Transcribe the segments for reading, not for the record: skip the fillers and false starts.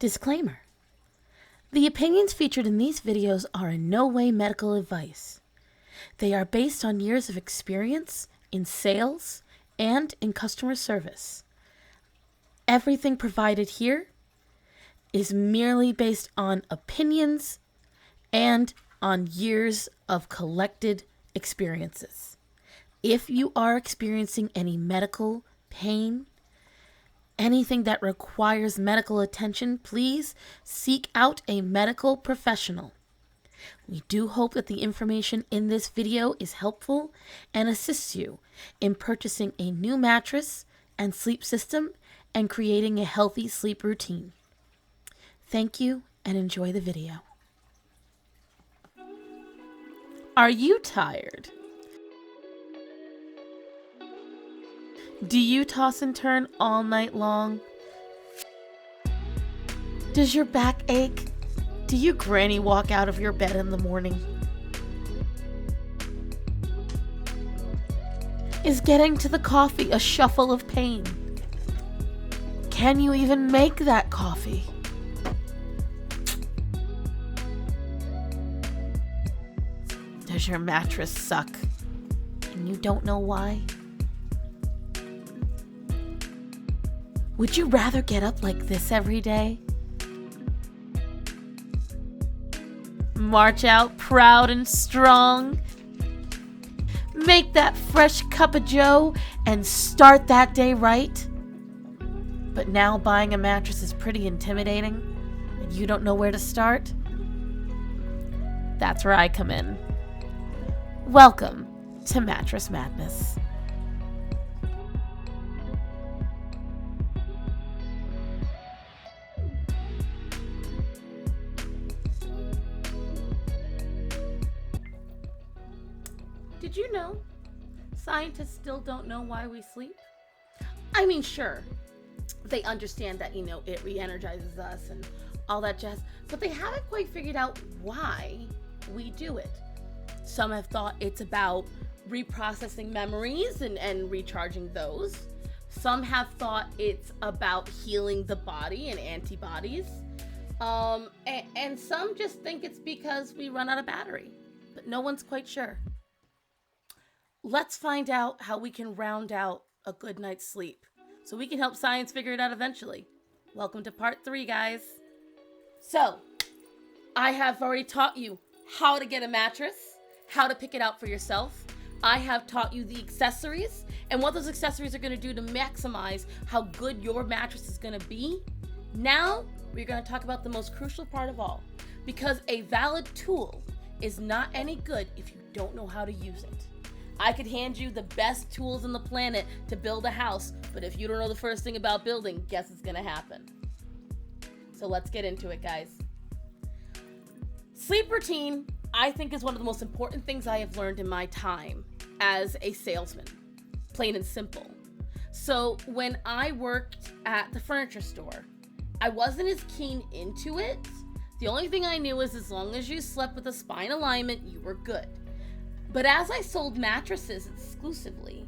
Disclaimer. The opinions featured in these videos are in no way medical advice. They are based on years of experience in sales and in customer service. Everything provided here is merely based on opinions and on years of collected experiences. If you are experiencing any medical pain, anything that requires medical attention, please seek out a medical professional. We do hope that the information in this video is helpful and assists you in purchasing a new mattress and sleep system and creating a healthy sleep routine. Thank you and enjoy the video. Are you tired? Do you toss and turn all night long? Does your back ache? Do you granny walk out of your bed in the morning? Is getting to the coffee a shuffle of pain? Can you even make that coffee? Does your mattress suck and you don't know why? Would you rather get up like this every day? March out proud and strong. Make that fresh cup of joe and start that day right. But now buying a mattress is pretty intimidating and you don't know where to start? That's where I come in. Welcome to Mattress Madness. Did you know scientists still don't know why we sleep? I mean, sure, they understand that, it re-energizes us and all that jazz, but they haven't quite figured out why we do it. Some have thought it's about reprocessing memories and recharging those. Some have thought it's about healing the body and antibodies. And some just think it's because we run out of battery, but no one's quite sure. Let's find out how we can round out a good night's sleep so we can help science figure it out eventually. Welcome to part 3, guys. So, I have already taught you how to get a mattress, how to pick it out for yourself. I have taught you the accessories and what those accessories are going to do to maximize how good your mattress is going to be. Now, we're going to talk about the most crucial part of all, because a valid tool is not any good if you don't know how to use it. I could hand you the best tools on the planet to build a house, but if you don't know the first thing about building, guess what's gonna happen? So let's get into it, guys. Sleep routine, I think, is one of the most important things I have learned in my time as a salesman, plain and simple. So when I worked at the furniture store, I wasn't as keen into it. The only thing I knew is as long as you slept with a spine alignment, you were good. But as I sold mattresses exclusively,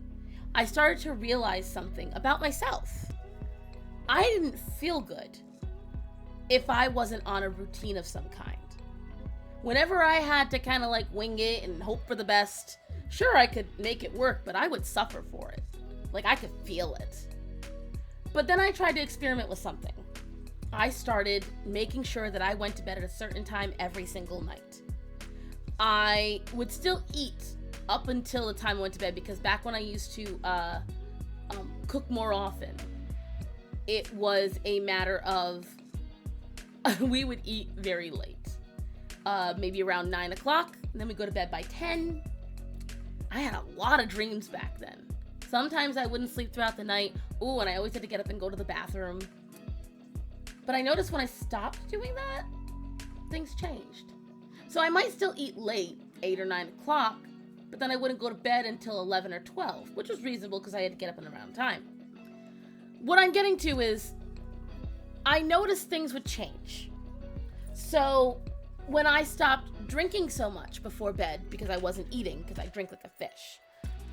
I started to realize something about myself. I didn't feel good if I wasn't on a routine of some kind. Whenever I had to kind of wing it and hope for the best, sure, I could make it work, but I would suffer for it. I could feel it. But then I tried to experiment with something. I started making sure that I went to bed at a certain time every single night. I would still eat up until the time I went to bed, because back when I used to cook more often, it was a matter of we would eat very late, maybe around 9 o'clock, and then we go to bed by 10. I had a lot of dreams back then. Sometimes I wouldn't sleep throughout the night. Ooh, and I always had to get up and go to the bathroom. But I noticed when I stopped doing that, things changed. So I might still eat late, 8 or 9 o'clock, but then I wouldn't go to bed until 11 or 12, which was reasonable because I had to get up in around time. What I'm getting to is, I noticed things would change. So when I stopped drinking so much before bed because I wasn't eating, because I drink like a fish,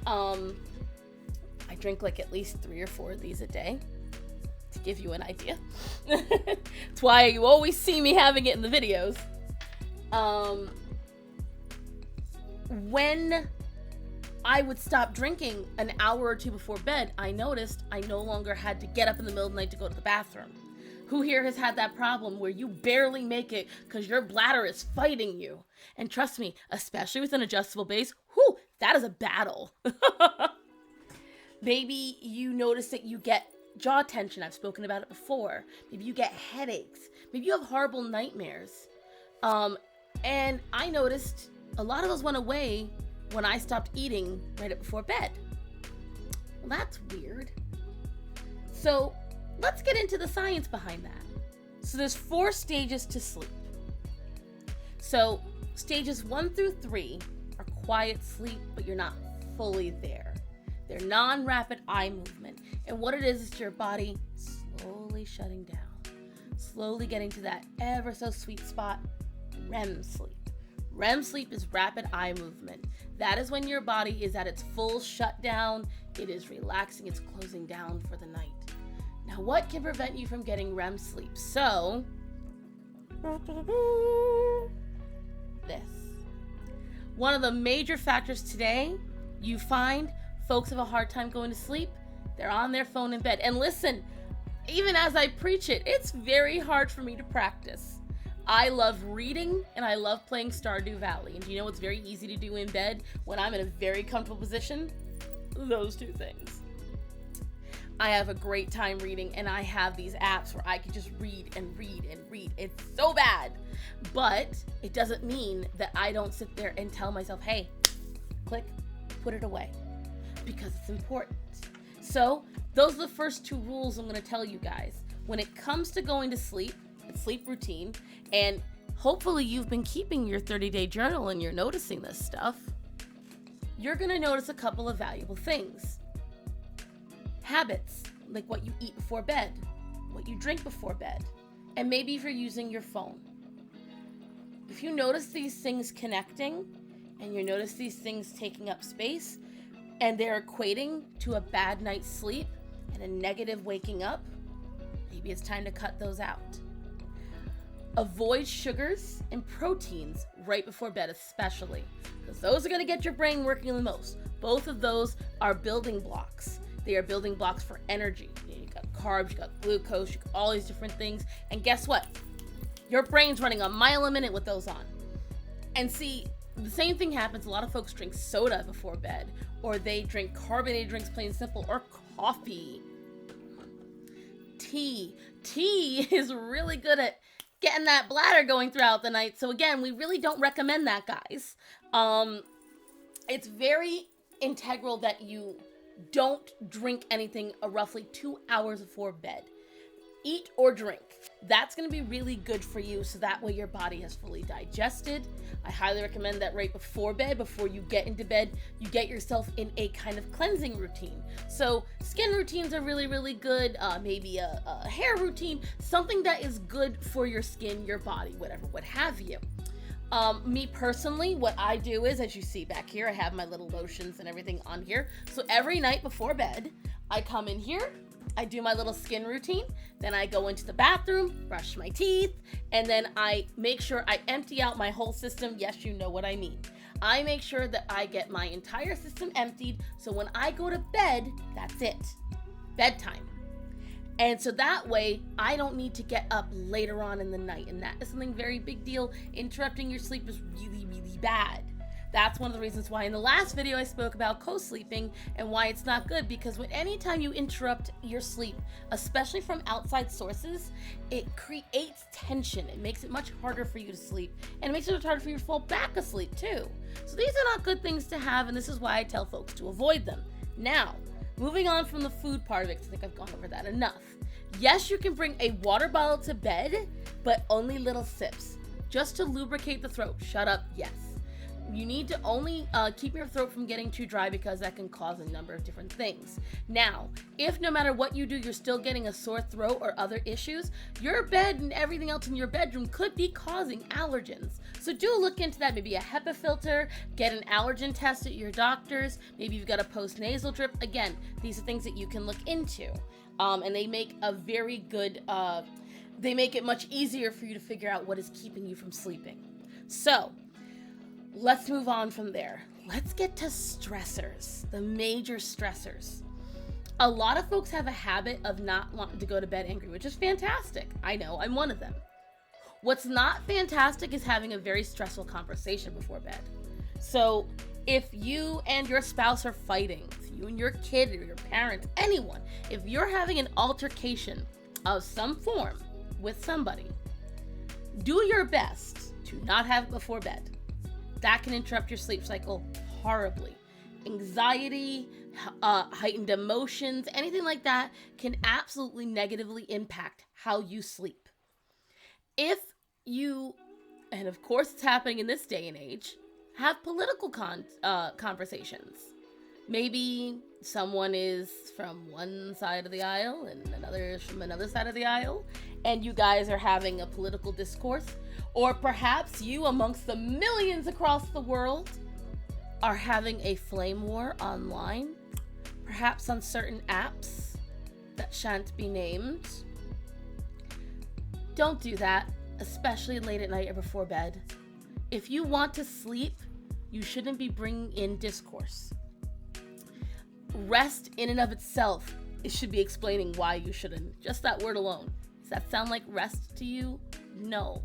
I drink at least 3 or 4 of these a day, to give you an idea. That's why you always see me having it in the videos. When I would stop drinking an hour or two before bed, I noticed I no longer had to get up in the middle of the night to go to the bathroom. Who here has had that problem where you barely make it because your bladder is fighting you? And trust me, especially with an adjustable base, whew, that is a battle. Maybe you notice that you get jaw tension. I've spoken about it before. Maybe you get headaches. Maybe you have horrible nightmares. And I noticed a lot of those went away when I stopped eating right up before bed. Well, that's weird. So let's get into the science behind that. So there's 4 stages to sleep. So stages 1 through 3 are quiet sleep, but you're not fully there. They're non-rapid eye movement. And what it is your body slowly shutting down, slowly getting to that ever so sweet spot, REM sleep. REM sleep is rapid eye movement. That is when your body is at its full shutdown. It is relaxing, it's closing down for the night. Now, what can prevent you from getting REM sleep? So, this. One of the major factors today, you find folks have a hard time going to sleep. They're on their phone in bed. And listen, even as I preach it, it's very hard for me to practice. I love reading and I love playing Stardew Valley. And do you know what's very easy to do in bed when I'm in a very comfortable position? Those 2 things. I have a great time reading, and I have these apps where I can just read and read and read. It's so bad. But it doesn't mean that I don't sit there and tell myself, hey, click, put it away. Because it's important. So those are the first 2 rules I'm going to tell you guys. When it comes to going to sleep, it's sleep routine, and hopefully you've been keeping your 30-day journal and you're noticing this stuff. You're going to notice a couple of valuable things. Habits, like what you eat before bed, what you drink before bed, and maybe if you're using your phone. If you notice these things connecting, and you notice these things taking up space, and they're equating to a bad night's sleep and a negative waking up, maybe it's time to cut those out. Avoid sugars and proteins right before bed, especially, because those are going to get your brain working the most. Both of those are building blocks. They are building blocks for energy. You got carbs, you got glucose, you got all these different things. And guess what? Your brain's running a mile a minute with those on. And see, the same thing happens. A lot of folks drink soda before bed, or they drink carbonated drinks, plain and simple, or coffee. Tea is really good at getting that bladder going throughout the night. So again, we really don't recommend that, guys. It's very integral that you don't drink anything roughly 2 hours before bed. Eat or drink. That's going to be really good for you, so that way your body has fully digested. I highly recommend that right before bed, before you get into bed, you get yourself in a kind of cleansing routine. So skin routines are really, really good. Maybe a hair routine, something that is good for your skin, your body, whatever, what have you. Me personally, what I do is, as you see back here, I have my little lotions and everything on here. So every night before bed, I come in here, I do my little skin routine, then I go into the bathroom, brush my teeth, and then I make sure I empty out my whole system. Yes, you know what I mean. I make sure that I get my entire system emptied, so when I go to bed, that's it. Bedtime. And so that way, I don't need to get up later on in the night. And that is something very big deal. Interrupting your sleep is really, really bad. That's one of the reasons why in the last video I spoke about co-sleeping and why it's not good. Because anytime you interrupt your sleep, especially from outside sources, it creates tension. It makes it much harder for you to sleep. And it makes it much harder for you to fall back asleep too. So these are not good things to have, and this is why I tell folks to avoid them. Now, moving on from the food part of it, because I think I've gone over that enough. Yes, you can bring a water bottle to bed, but only little sips. Just to lubricate the throat. Shut up, yes. You need to only keep your throat from getting too dry, because that can cause a number of different things. Now, if no matter what you do, you're still getting a sore throat or other issues, your bed and everything else in your bedroom could be causing allergens. So do look into that. Maybe a HEPA filter, get an allergen test at your doctor's. Maybe you've got a post-nasal drip. Again, these are things that you can look into. And they make a very good they make it much easier for you to figure out what is keeping you from sleeping. So, let's move on from there. Let's get to stressors, the major stressors. A lot of folks have a habit of not wanting to go to bed angry, which is fantastic. I know, I'm one of them. What's not fantastic is having a very stressful conversation before bed. So if you and your spouse are fighting, if you and your kid or your parents, anyone, if you're having an altercation of some form with somebody, do your best to not have it before bed. That can interrupt your sleep cycle horribly. Anxiety, heightened emotions, anything like that can absolutely negatively impact how you sleep. If you, and of course it's happening in this day and age, have political conversations. Maybe someone is from one side of the aisle and another is from another side of the aisle, and you guys are having a political discourse. Or perhaps you, amongst the millions across the world, are having a flame war online, perhaps on certain apps that shan't be named. Don't do that, especially late at night or before bed. If you want to sleep, you shouldn't be bringing in discourse. Rest in and of itself, it should be explaining why you shouldn't. Just that word alone. Does that sound like rest to you? No.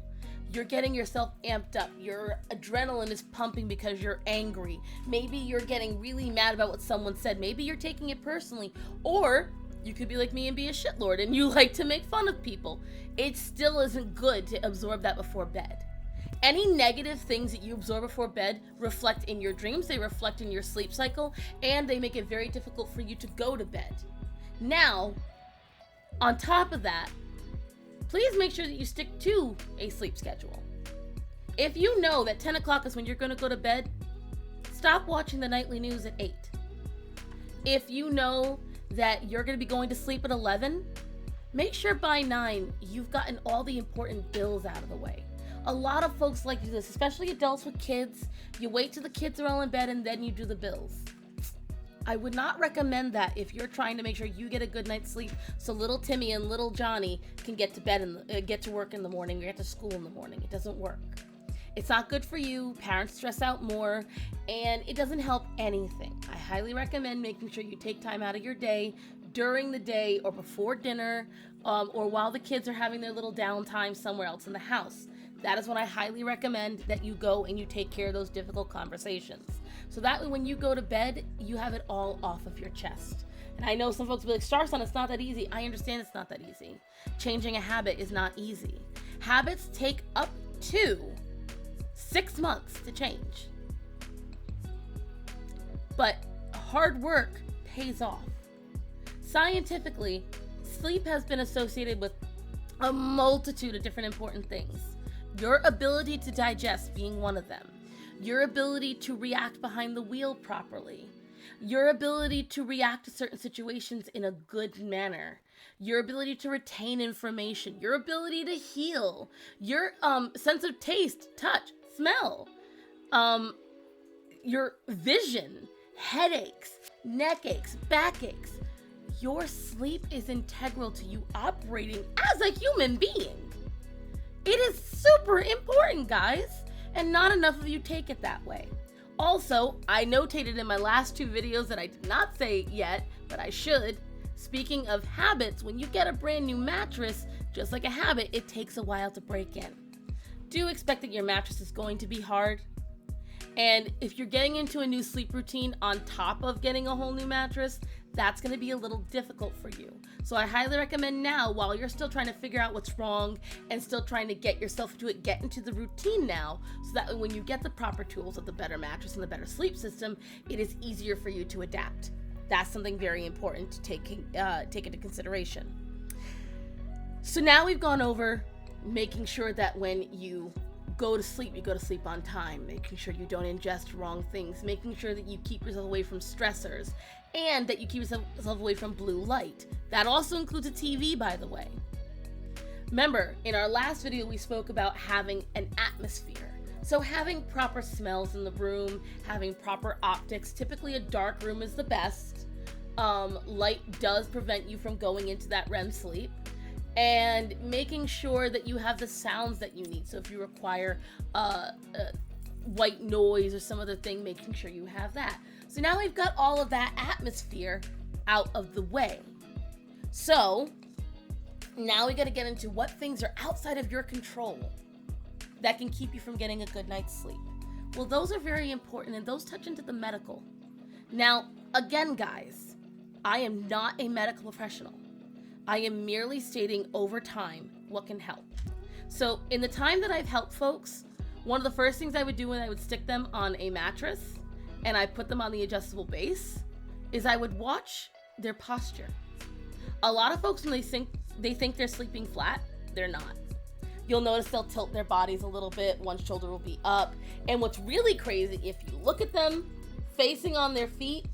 You're getting yourself amped up. Your adrenaline is pumping because you're angry. Maybe you're getting really mad about what someone said. Maybe you're taking it personally. Or you could be like me and be a shitlord and you like to make fun of people. It still isn't good to absorb that before bed. Any negative things that you absorb before bed reflect in your dreams, they reflect in your sleep cycle, and they make it very difficult for you to go to bed. Now, on top of that, please make sure that you stick to a sleep schedule. If you know that 10 o'clock is when you're going to go to bed, stop watching the nightly news at 8. If you know that you're going to be going to sleep at 11, make sure by 9 you've gotten all the important bills out of the way. A lot of folks like to do this, especially adults with kids. You wait till the kids are all in bed and then you do the bills. I would not recommend that if you're trying to make sure you get a good night's sleep so little Timmy and little Johnny can get to bed and get to work in the morning or get to school in the morning. It doesn't work. It's not good for you. Parents stress out more and it doesn't help anything. I highly recommend making sure you take time out of your day during the day or before dinner or while the kids are having their little downtime somewhere else in the house. That is when I highly recommend that you go and you take care of those difficult conversations. So that way when you go to bed, you have it all off of your chest. And I know some folks will be like, Starson, it's not that easy. I understand it's not that easy. Changing a habit is not easy. Habits take up to 6 months to change. But hard work pays off. Scientifically, sleep has been associated with a multitude of different important things. Your ability to digest being one of them. Your ability to react behind the wheel properly. Your ability to react to certain situations in a good manner. Your ability to retain information. Your ability to heal. Your sense of taste, touch, smell. Your vision. Headaches, neck aches, backaches. Your sleep is integral to you operating as a human being. It is super important, guys, and not enough of you take it that way. Also, I notated in my last 2 videos that I did not say yet, but I should. Speaking of habits, when you get a brand new mattress, just like a habit, it takes a while to break in. Do expect that your mattress is going to be hard. And if you're getting into a new sleep routine on top of getting a whole new mattress, that's going to be a little difficult for you. So I highly recommend now, while you're still trying to figure out what's wrong and still trying to get yourself into it, get into the routine now, so that when you get the proper tools of the better mattress and the better sleep system, it is easier for you to adapt. That's something very important to take into consideration. So now we've gone over making sure that when you go to sleep, you go to sleep on time, making sure you don't ingest wrong things, making sure that you keep yourself away from stressors, and that you keep yourself away from blue light. That also includes a TV, by the way. Remember, in our last video, we spoke about having an atmosphere. So having proper smells in the room, having proper optics. Typically a dark room is the best. Light does prevent you from going into that REM sleep. and making sure that you have the sounds that you need. So if you require white noise or some other thing, making sure you have that. So now we've got all of that atmosphere out of the way. So now we got to get into what things are outside of your control that can keep you from getting a good night's sleep. Well, those are very important, and those touch into the medical. Now, again, guys, I am not a medical professional. I am merely stating over time what can help. So in the time that I've helped folks, one of the first things I would do when I would stick them on a mattress and I put them on the adjustable base is I would watch their posture. A lot of folks, when they think they're sleeping flat, they're not. You'll notice they'll tilt their bodies a little bit. One shoulder will be up. And what's really crazy, if you look at them facing on their feet,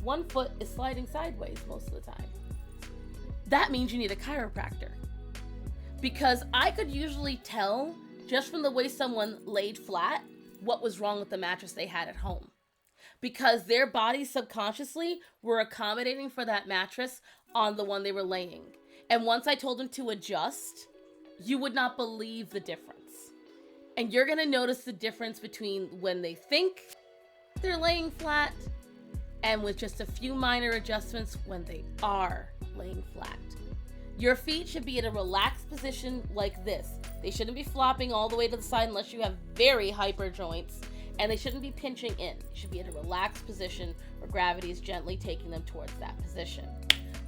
one foot is sliding sideways most of the time. That means you need a chiropractor. Because I could usually tell just from the way someone laid flat what was wrong with the mattress they had at home. Because their bodies subconsciously were accommodating for that mattress on the one they were laying. And once I told them to adjust, you would not believe the difference. And you're gonna notice the difference between when they think they're laying flat and with just a few minor adjustments when they are laying flat. Your feet should be in a relaxed position like this. They shouldn't be flopping all the way to the side unless you have very hyper joints, and they shouldn't be pinching in. You should be in a relaxed position where gravity is gently taking them towards that position.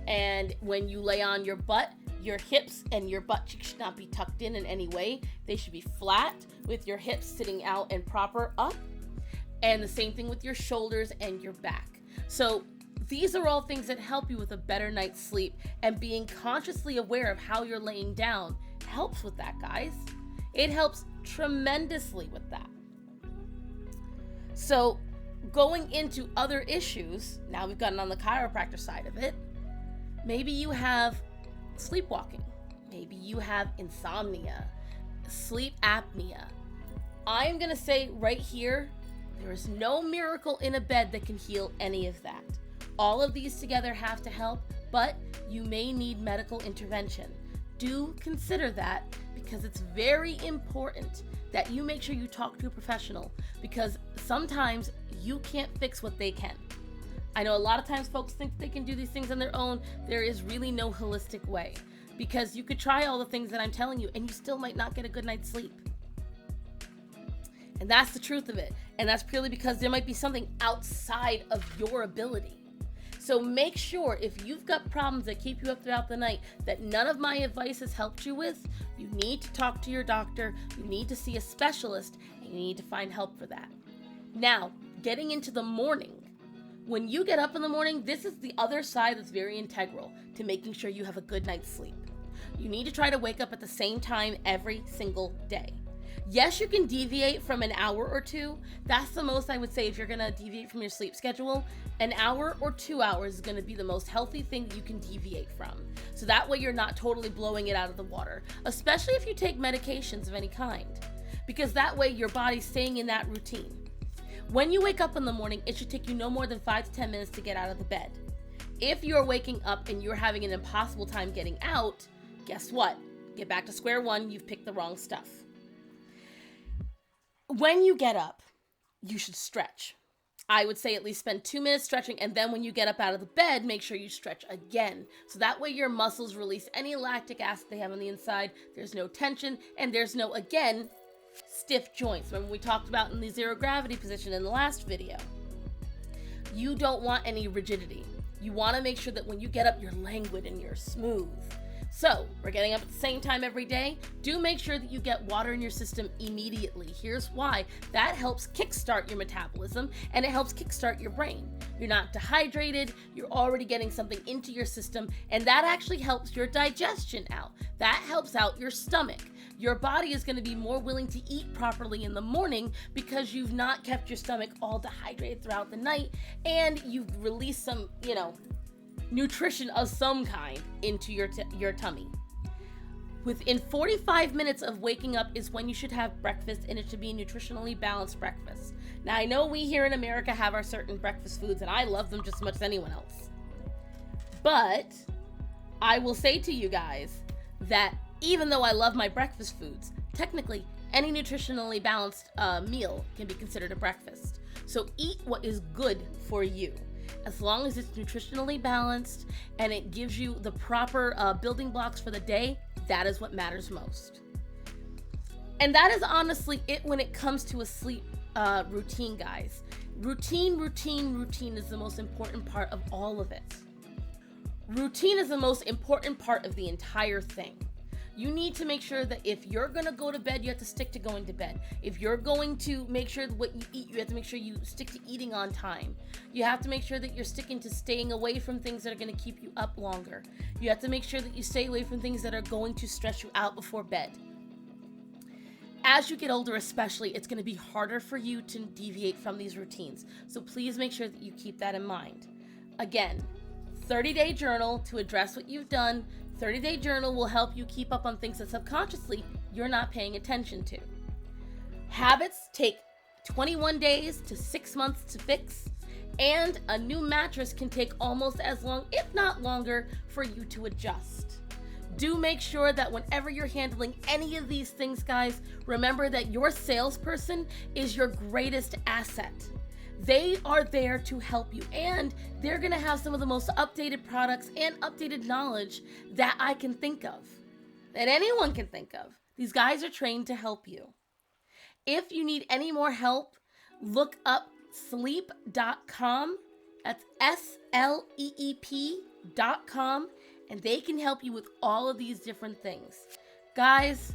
And when you lay on your butt, your hips and your butt cheeks should not be tucked in any way. They should be flat with your hips sitting out and proper up. And the same thing with your shoulders and your back. So these are all things that help you with a better night's sleep, and being consciously aware of how you're laying down helps with that, guys. It helps tremendously with that. So going into other issues, now we've gotten on the chiropractor side of it. Maybe you have sleepwalking. Maybe you have insomnia, sleep apnea. I'm going to say right here, there is no miracle in a bed that can heal any of that. All of these together have to help, but you may need medical intervention. Do consider that, because it's very important that you make sure you talk to a professional, because sometimes you can't fix what they can. I know a lot of times folks think they can do these things on their own. There is really no holistic way, because you could try all the things that I'm telling you and you still might not get a good night's sleep. And that's the truth of it. And that's purely because there might be something outside of your ability. So make sure, if you've got problems that keep you up throughout the night that none of my advice has helped you with, you need to talk to your doctor, you need to see a specialist, and you need to find help for that. Now, getting into the morning. When you get up in the morning, this is the other side that's very integral to making sure you have a good night's sleep. You need to try to wake up at the same time every single day. Yes, you can deviate from an hour or two. That's the most I would say if you're going to deviate from your sleep schedule. An hour or 2 hours is going to be the most healthy thing that you can deviate from. So that way you're not totally blowing it out of the water, especially if you take medications of any kind, because that way your body's staying in that routine. When you wake up in the morning, it should take you no more than 5 to 10 minutes to get out of the bed. If you're waking up and you're having an impossible time getting out, guess what? Get back to square one, you've picked the wrong stuff. When you get up, you should stretch. I would say at least spend 2 minutes stretching, and then when you get up out of the bed, make sure you stretch again. So that way your muscles release any lactic acid they have on the inside, there's no tension, and there's no, again, stiff joints. Remember we talked about in the zero gravity position in the last video. You don't want any rigidity. You want to make sure that when you get up, you're languid and you're smooth. So, we're getting up at the same time every day. Do make sure that you get water in your system immediately. Here's why. That helps kickstart your metabolism, and it helps kickstart your brain. You're not dehydrated, you're already getting something into your system, and that actually helps your digestion out. That helps out your stomach. Your body is going to be more willing to eat properly in the morning because you've not kept your stomach all dehydrated throughout the night, and you've released some, nutrition of some kind into your tummy. Within 45 minutes of waking up is when you should have breakfast, and it should be a nutritionally balanced breakfast. Now, I know we here in America have our certain breakfast foods, and I love them just as much as anyone else. But I will say to you guys that even though I love my breakfast foods, technically any nutritionally balanced meal can be considered a breakfast. So eat what is good for you. As long as it's nutritionally balanced and it gives you the proper building blocks for the day, that is what matters most. And that is honestly it when it comes to a sleep routine, guys. Routine is the most important part of all of it. Routine is the most important part of the entire thing. You need to make sure that if you're going to go to bed, you have to stick to going to bed. If you're going to make sure that what you eat, you have to make sure you stick to eating on time. You have to make sure that you're sticking to staying away from things that are going to keep you up longer. You have to make sure that you stay away from things that are going to stress you out before bed. As you get older especially, it's going to be harder for you to deviate from these routines. So please make sure that you keep that in mind. Again, 30-day journal to address what you've done. 30-day journal will help you keep up on things that subconsciously you're not paying attention to. Habits take 21 days to 6 months to fix, and a new mattress can take almost as long, if not longer, for you to adjust. Do make sure that whenever you're handling any of these things, guys, remember that your salesperson is your greatest asset. They are there to help you, and they're going to have some of the most updated products and updated knowledge that I can think of, that anyone can think of. These guys are trained to help you. If you need any more help, look up sleep.com. That's sleep.com, and they can help you with all of these different things. Guys,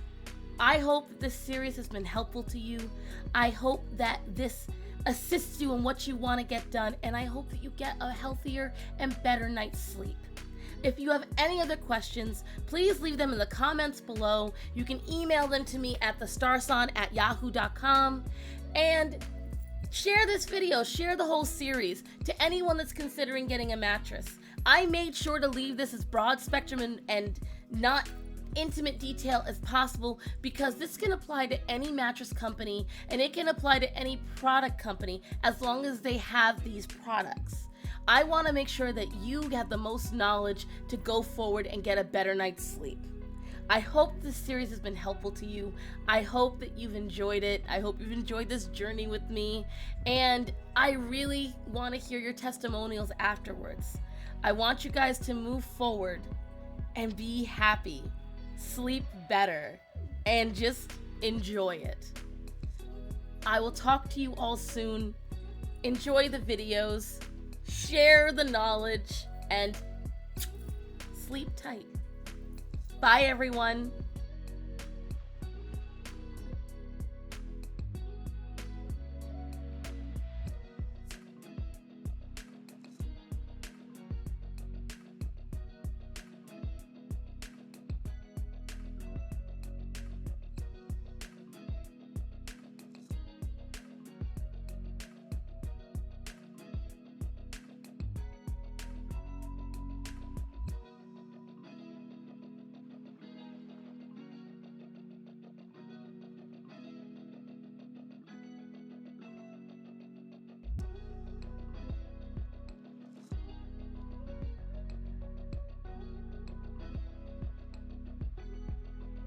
I hope that this series has been helpful to you. I hope that this assists you in what you want to get done, and I hope that you get a healthier and better night's sleep. If you have any other questions, please leave them in the comments below. You can email them to me at thestarson@yahoo.com, and share this video, share the whole series to anyone that's considering getting a mattress. I made sure to leave this as broad spectrum and not intimate detail as possible, because this can apply to any mattress company and it can apply to any product company as long as they have these products. I want to make sure that you have the most knowledge to go forward and get a better night's sleep. I hope this series has been helpful to you. I hope that you've enjoyed it. I hope you've enjoyed this journey with me, and I really want to hear your testimonials afterwards. I want you guys to move forward and be happy, sleep better, and just enjoy it. I will talk to you all soon. Enjoy the videos, share the knowledge, and sleep tight. Bye, everyone.